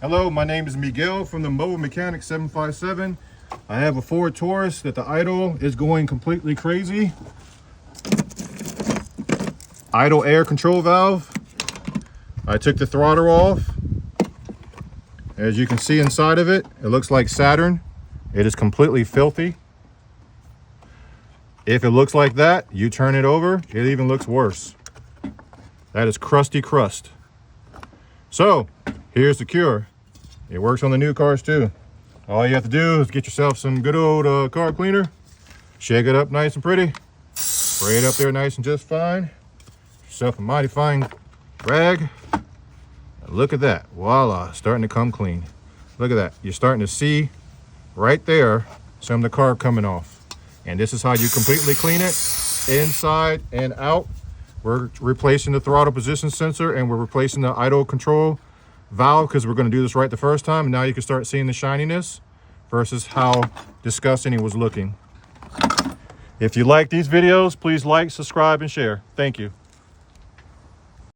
Hello, my name is Miguel from the Mobile Mechanic 757. I have a Ford Taurus that the idle is going completely crazy. Idle air control valve. I took the throttle off. As you can see inside of it, it looks like Saturn. It is completely filthy. If it looks like that, you turn it over, it even looks worse. That is crusty crust. So, here's the cure. It works on the new cars too. All you have to do is get yourself some good old car cleaner, shake it up nice and pretty, spray it up there nice and just fine. Yourself a mighty fine rag. Look at that, voila, starting to come clean. Look at that, you're starting to see right there some of the carb coming off. And this is how you completely clean it, inside and out. We're replacing the throttle position sensor and we're replacing the idle control valve because we're going to do this right the first time. And now you can start seeing the shininess versus how disgusting it was looking. If you like these videos, please like, subscribe, and share. Thank you.